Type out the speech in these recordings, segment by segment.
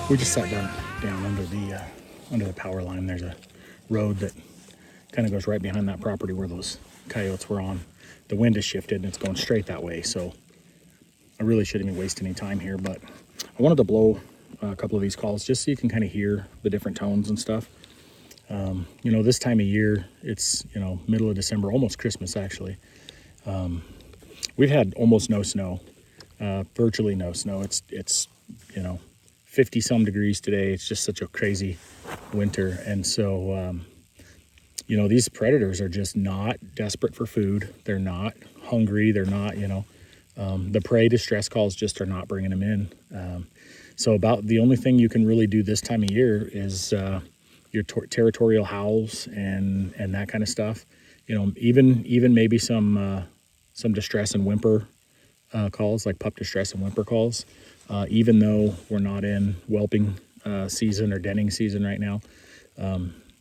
We just sat down under the power line. There's a road that kind of goes right behind that property where those coyotes were on. The wind has shifted and it's going straight that way, so I really shouldn't even waste any time here, but I wanted to blow a couple of these calls just so you can kind of hear the different tones and stuff. You know, this time of year, it's, you know, middle of December, almost Christmas actually. We've had almost no snow, virtually no snow. It's you know, 50 some degrees today. It's just such a crazy winter. And so, you know, these predators are just not desperate for food. They're not hungry. They're not, you know, the prey distress calls just are not bringing them in. So about the only thing you can really do this time of year is your territorial howls and that kind of stuff. You know, even maybe some distress and whimper calls, like pup distress and whimper calls. Even though we're not in whelping season or denning season right now,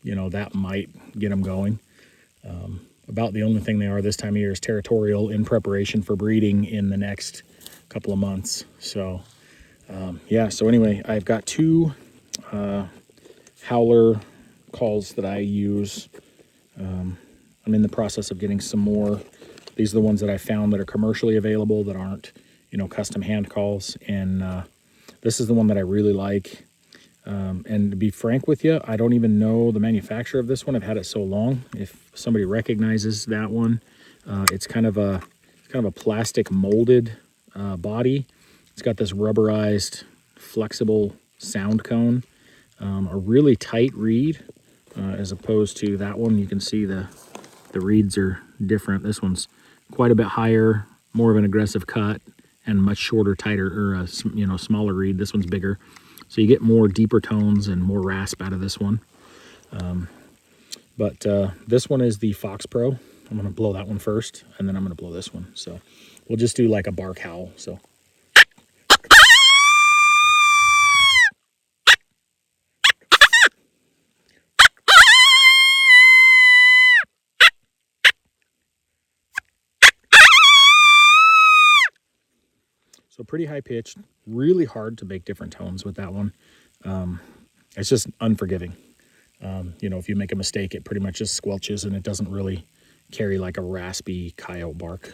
you know, that might get them going. About the only thing they are this time of year is territorial in preparation for breeding in the next couple of months. So, yeah, so anyway, I've got two howler calls that I use. I'm in the process of getting some more. These are the ones that I found that are commercially available that aren't, you know, custom hand calls. And this is the one that I really like. And to be frank with you, I don't even know the manufacturer of this one. I've had it so long. If somebody recognizes that one, it's kind of a plastic molded body. It's got this rubberized, flexible sound cone, a really tight reed, as opposed to that one. You can see the reeds are different. This one's quite a bit higher, more of an aggressive cut, and much shorter, tighter, or you know, smaller reed. This one's bigger. So you get more deeper tones and more rasp out of this one. But this one is the Fox Pro. I'm going to blow that one first, and then I'm going to blow this one. So we'll just do like a bark howl. So. So pretty high pitched, really hard to make different tones with that one. It's just unforgiving. You know, if you make a mistake, it pretty much just squelches and it doesn't really carry like a raspy coyote bark.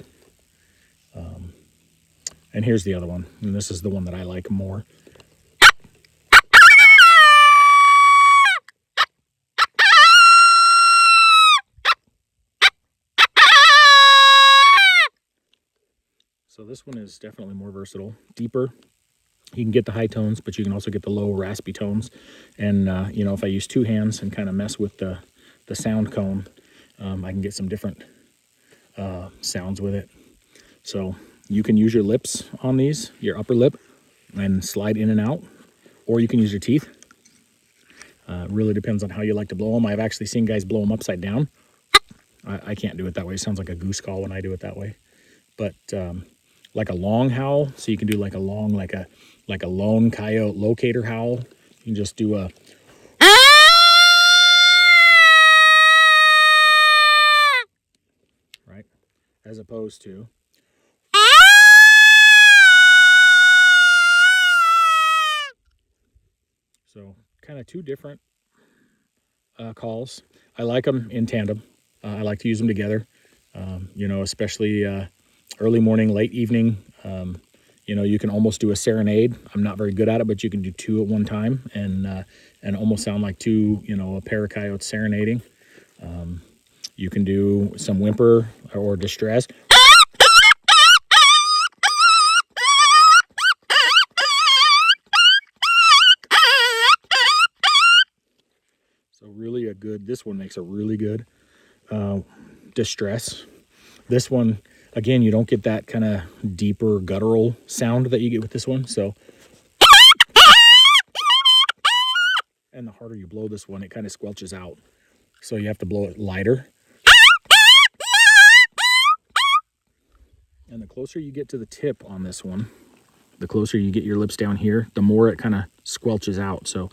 And here's the other one. And this is the one that I like more. So this one is definitely more versatile, deeper. You can get the high tones, but you can also get the low raspy tones. And, you know, if I use two hands and kind of mess with the sound cone, I can get some different sounds with it. So you can use your lips on these, your upper lip, and slide in and out, or you can use your teeth. It really depends on how you like to blow them. I've actually seen guys blow them upside down. I can't do it that way. It sounds like a goose call when I do it that way. But like a long howl, so you can do like a long, like a lone coyote locator howl. You can just do a right, as opposed to so kind of two different calls. I like them in tandem. I like to use them together. You know, especially early morning, late evening. You know, you can almost do a serenade. I'm not very good at it, but you can do two at one time and almost sound like two, you know, a pair of coyotes serenading. You can do some whimper or distress. So really a good, this one makes a really good distress. This one, again, you don't get that kind of deeper guttural sound that you get with this one. So, and the harder you blow this one, it kind of squelches out. So you have to blow it lighter. And the closer you get to the tip on this one, the closer you get your lips down here, the more it kind of squelches out. So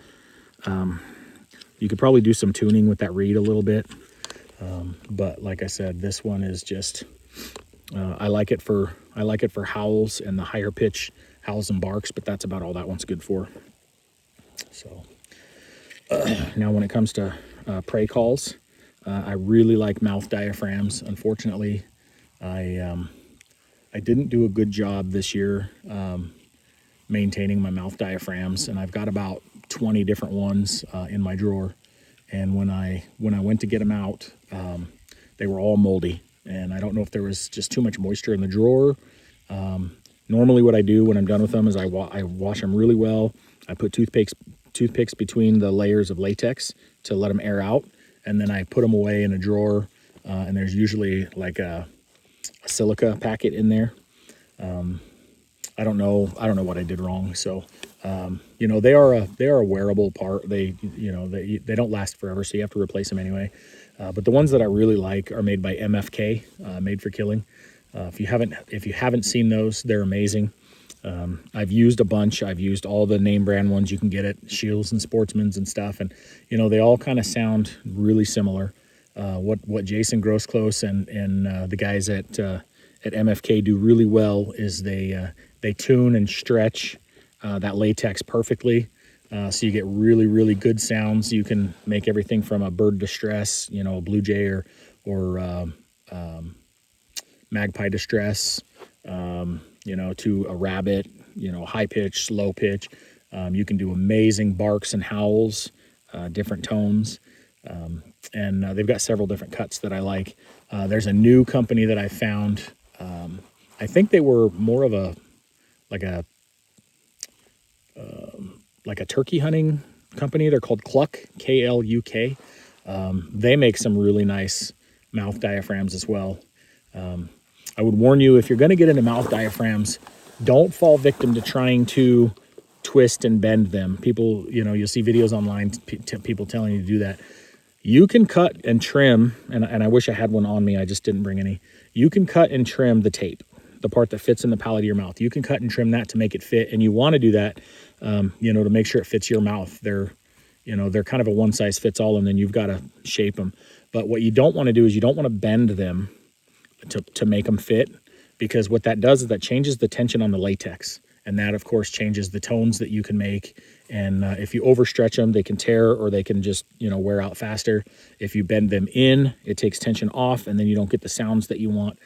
you could probably do some tuning with that reed a little bit. But like I said, this one is just, I like it for howls and the higher pitch howls and barks, but that's about all that one's good for. So now when it comes to prey calls, I really like mouth diaphragms. Unfortunately, I didn't do a good job this year maintaining my mouth diaphragms, and I've got about 20 different ones in my drawer. And when I went to get them out, they were all moldy, and I don't know if there was just too much moisture in the drawer. Normally what I do when I'm done with them is I wash them really well. I put toothpicks between the layers of latex to let them air out, and then I put them away in a drawer, and there's usually like a silica packet in there. I don't know what I did wrong. So, they are a wearable part. They don't last forever, so you have to replace them anyway. But the ones that I really like are made by MFK, Made for Killing. If you haven't seen those, they're amazing. I've used a bunch. I've used all the name brand ones you can get at Shields and Sportsman's and stuff, and they all kind of sound really similar. What Jason Grosclose and the guys at MFK do really well is they tune and stretch that latex perfectly, so you get really, really good sounds. You can make everything from a bird distress, a blue jay or magpie distress, to a rabbit, high pitch, slow pitch. You can do amazing barks and howls, different tones, and they've got several different cuts that I like. There's a new company that I found. I think they were more of a turkey hunting company. They're called Cluck, Kluk. They make some really nice mouth diaphragms as well. I would warn you, if you're going to get into mouth diaphragms, don't fall victim to trying to twist and bend them. People, you'll see videos online, people telling you to do that. You can cut and trim, and I wish I had one on me, I just didn't bring any. You can cut and trim the tape, the part that fits in the palate of your mouth. You can cut and trim that to make it fit, and you want to do that, to make sure it fits your mouth. They're kind of a one size fits all, and then you've got to shape them. But what you don't want to do is you don't want to bend them to make them fit, because what that does is that changes the tension on the latex, and that of course changes the tones that you can make. And if you overstretch them, they can tear, or they can just wear out faster. If you bend them in, it takes tension off, and then you don't get the sounds that you want.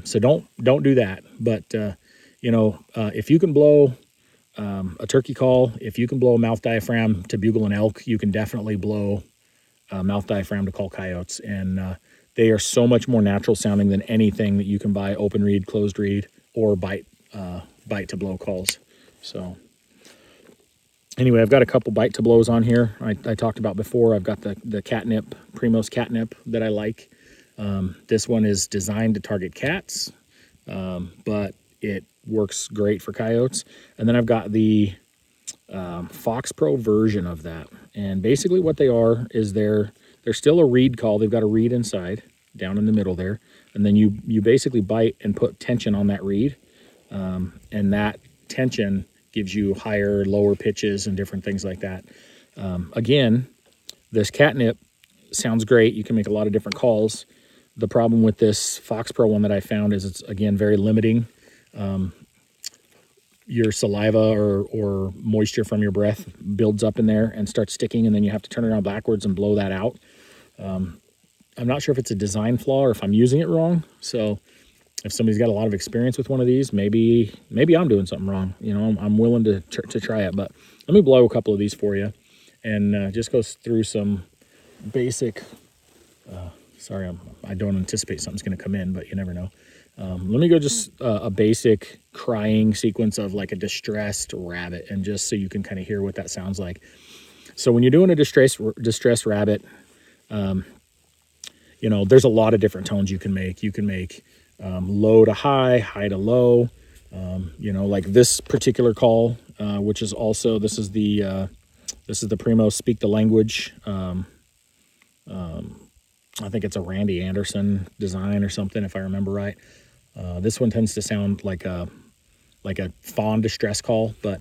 So don't do that. But if you can blow a turkey call, if you can blow a mouth diaphragm to bugle an elk, you can definitely blow a mouth diaphragm to call coyotes. And they are so much more natural sounding than anything that you can buy open reed, closed reed, or bite to blow calls. So anyway, I've got a couple bite to blows on here. I talked about before. I've got the catnip, Primos catnip, that I like. This one is designed to target cats, but it works great for coyotes. And then I've got the Fox Pro version of that. And basically what they are is they're still a reed call. They've got a reed inside, down in the middle there. And then you basically bite and put tension on that reed. And that tension gives you higher, lower pitches and different things like that. Again, this catnip sounds great. You can make a lot of different calls. The problem with this Fox Pro one that I found is it's, again, very limiting. Your saliva or moisture from your breath builds up in there and starts sticking, and then you have to turn around backwards and blow that out. I'm not sure if it's a design flaw or if I'm using it wrong. So if somebody's got a lot of experience with one of these, maybe I'm doing something wrong. I'm willing to try it. But let me blow a couple of these for you, and just go through some basic. Sorry, I don't anticipate something's going to come in, but you never know. Let me go just a basic crying sequence of like a distressed rabbit, and just so you can kind of hear what that sounds like. So when you're doing a distressed rabbit, there's a lot of different tones you can make. You can make low to high, high to low. Like this particular call, which is also this is the Primo Speak the Language. I think it's a Randy Anderson design or something, if I remember right. This one tends to sound like a fawn distress call, but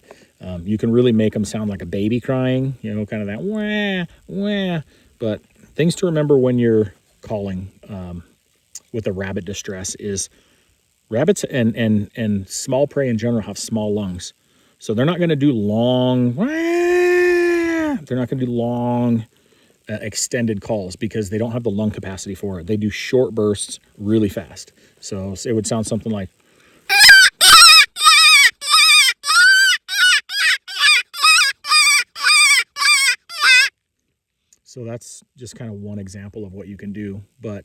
you can really make them sound like a baby crying, kind of that wah, wah. But things to remember when you're calling with a rabbit distress is rabbits and small prey in general have small lungs. So they're not going to do long wah, not going to do long, extended calls because they don't have the lung capacity for it. They do short bursts really fast. So it would sound something like. So that's just kind of one example of what you can do, but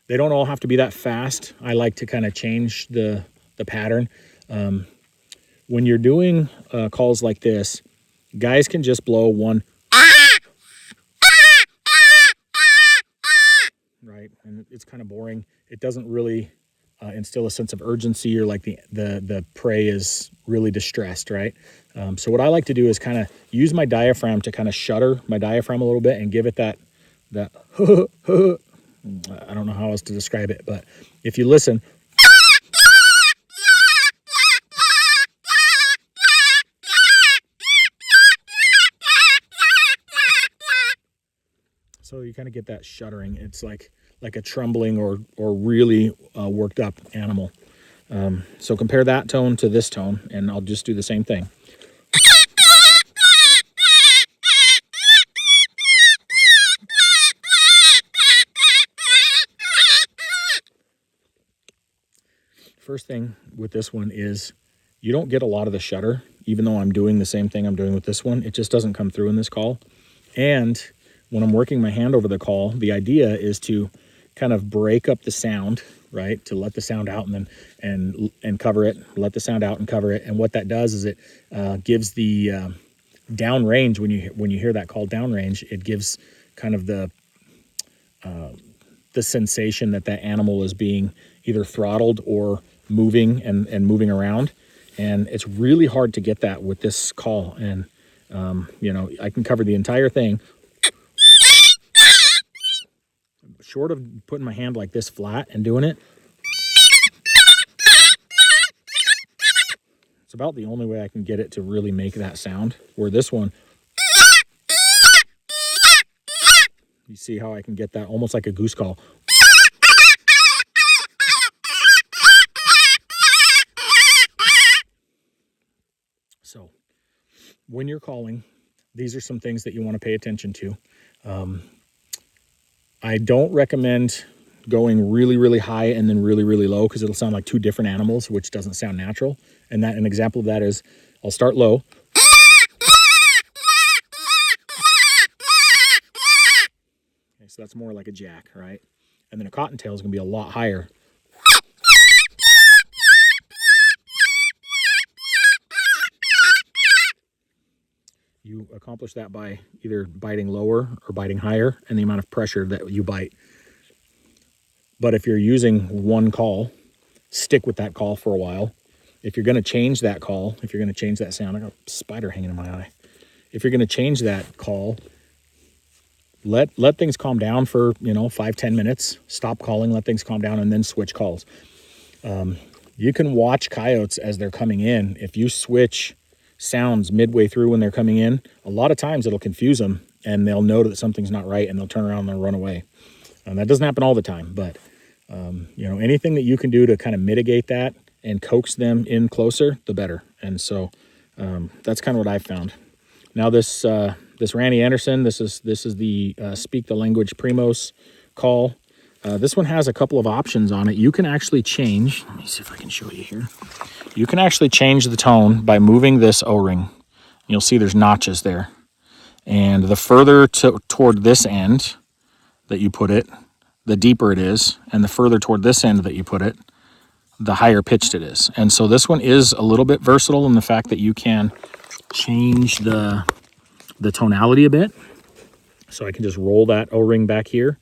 they don't all have to be that fast. I like to kind of change the pattern. When you're doing calls like this, guys can just blow one, right? And it's kind of boring. It doesn't really instill a sense of urgency or like the prey is really distressed, right? So what I like to do is kind of use my diaphragm to kind of shudder my diaphragm a little bit and give it that I don't know how else to describe it, but if you listen, so you kind of get that shuddering. It's like a trembling or really worked up animal. So compare that tone to this tone, and I'll just do the same thing. First thing with this one is you don't get a lot of the shudder, even though I'm doing the same thing I'm doing with this one. It just doesn't come through in this call. And when I'm working my hand over the call, the idea is to kind of break up the sound, right? To let the sound out and then and cover it, let the sound out and cover it. And what that does is it gives the downrange, when you hear that call downrange, it gives kind of the sensation that animal is being either throttled or moving and moving around. And it's really hard to get that with this call. And, I can cover the entire thing. Short of putting my hand like this flat and doing it, it's about the only way I can get it to really make that sound. Where this one, you see how I can get that almost like a goose call. So when you're calling, these are some things that you want to pay attention to. I don't recommend going really, really high and then really, really low because it'll sound like two different animals, which doesn't sound natural. And an example of that is I'll start low. Okay, so that's more like a jack, right? And then a cottontail is going to be a lot higher. You accomplish that by either biting lower or biting higher and the amount of pressure that you bite. But if you're using one call, stick with that call for a while. If you're going to change that call, if you're going to change that sound, I got a spider hanging in my eye. If you're going to change that call, let things calm down for 5-10 minutes. Stop calling, let things calm down, and then switch calls. You can watch coyotes as they're coming in. If you switch sounds midway through when they're coming in, a lot of times it'll confuse them and they'll know that something's not right and they'll turn around and they'll run away. That doesn't happen all the time, but anything that you can do to kind of mitigate that and coax them in closer, the better. And so that's kind of what I've found. Now this Randy Anderson, this is the Speak the Language Primos call. This one has a couple of options on it. You can actually change, let me see if I can show you here. You can actually change the tone by moving this O-ring. You'll see there's notches there. And the further toward this end that you put it, the deeper it is. And the further toward this end that you put it, the higher pitched it is. And so this one is a little bit versatile in the fact that you can change the tonality a bit. So I can just roll that O-ring back here.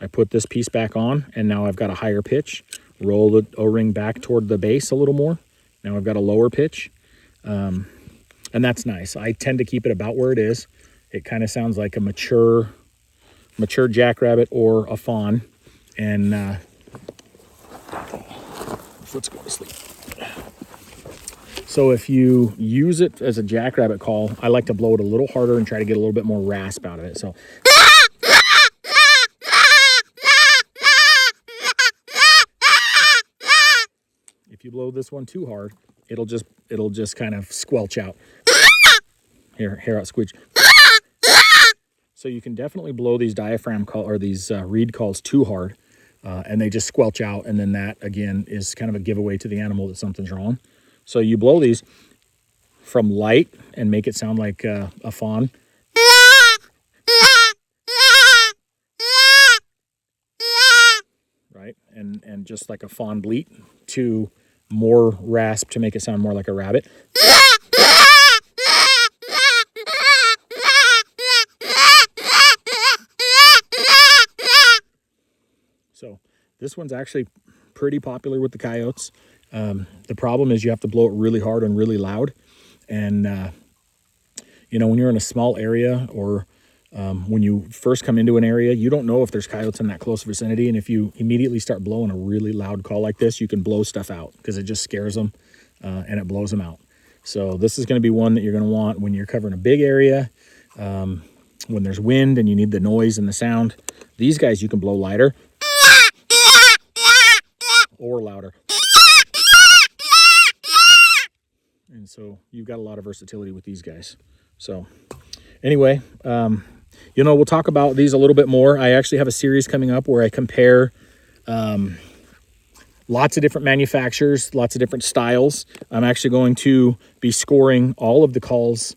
I put this piece back on, and now I've got a higher pitch. Roll the O-ring back toward the base a little more. Now I've got a lower pitch, and that's nice. I tend to keep it about where it is. It kind of sounds like a mature jackrabbit or a fawn. And let's go to sleep. So if you use it as a jackrabbit call, I like to blow it a little harder and try to get a little bit more rasp out of it. So if you blow this one too hard, it'll just kind of squelch out. Here, I'll squeeze. So you can definitely blow these diaphragm call or these reed calls too hard, and they just squelch out, and then that again is kind of a giveaway to the animal that something's wrong. So you blow these from light and make it sound like a fawn. Right, and just like a fawn bleat, to more rasp to make it sound more like a rabbit. So this one's actually pretty popular with the coyotes. The problem is you have to blow it really hard and really loud. And, you know, when you're in a small area or when you first come into an area, you don't know if there's coyotes in that close vicinity. And if you immediately start blowing a really loud call like this, you can blow stuff out because it just scares them and it blows them out. So this is going to be one that you're going to want when you're covering a big area, when there's wind and you need the noise and the sound. These guys you can blow lighter or louder. And so you've got a lot of versatility with these guys. So anyway, you know, we'll talk about these a little bit more. I actually have a series coming up where I compare lots of different manufacturers, lots of different styles. I'm actually going to be scoring all of the calls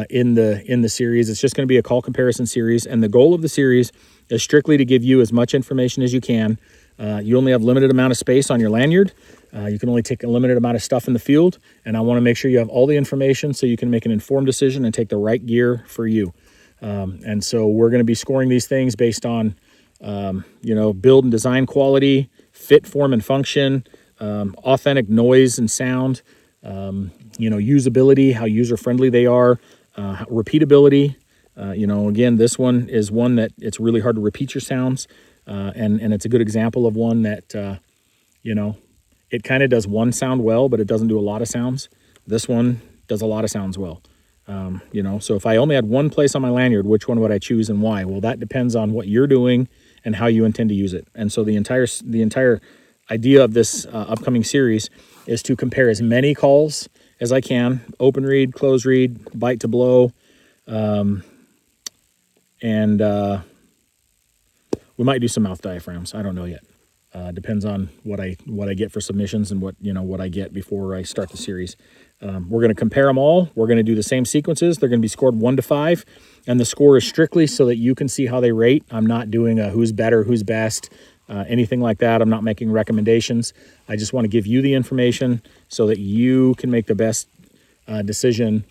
in the series. It's just going to be a call comparison series. And the goal of the series is strictly to give you as much information as you can. You only have limited amount of space on your lanyard. You can only take a limited amount of stuff in the field. And I want to make sure you have all the information so you can make an informed decision and take the right gear for you. And so we're going to be scoring these things based on, you know, build and design quality, fit, form, and function, authentic noise and sound, you know, usability, how user-friendly they are, repeatability. You know, again, this one is one that it's really hard to repeat your sounds. And it's a good example of one that, you know, it kind of does one sound well, but it doesn't do a lot of sounds. This one does a lot of sounds well. You know, so if I only had one place on my lanyard, which one would I choose and why? Well, that depends on what you're doing and how you intend to use it. And so the entire idea of this upcoming series is to compare as many calls as I can: open reed, close reed, bite to blow, and we might do some mouth diaphragms. I don't know yet. Depends on what I get for submissions and what I get before I start the series. We're going to compare them all. We're going to do the same sequences. They're going to be scored 1 to 5, and the score is strictly so that you can see how they rate. I'm not doing a who's better, who's best, anything like that. I'm not making recommendations. I just want to give you the information so that you can make the best decision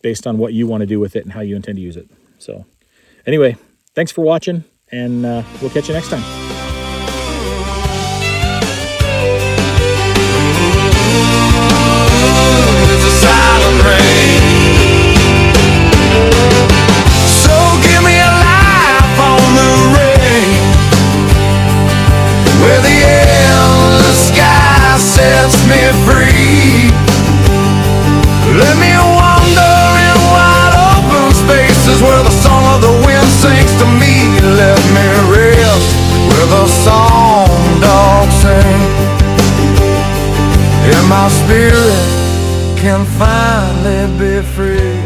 based on what you want to do with it and how you intend to use it. So anyway, thanks for watching, and we'll catch you next time. Where the song of the wind sings to me, let me rest where the song dogs sing, and my spirit can finally be free.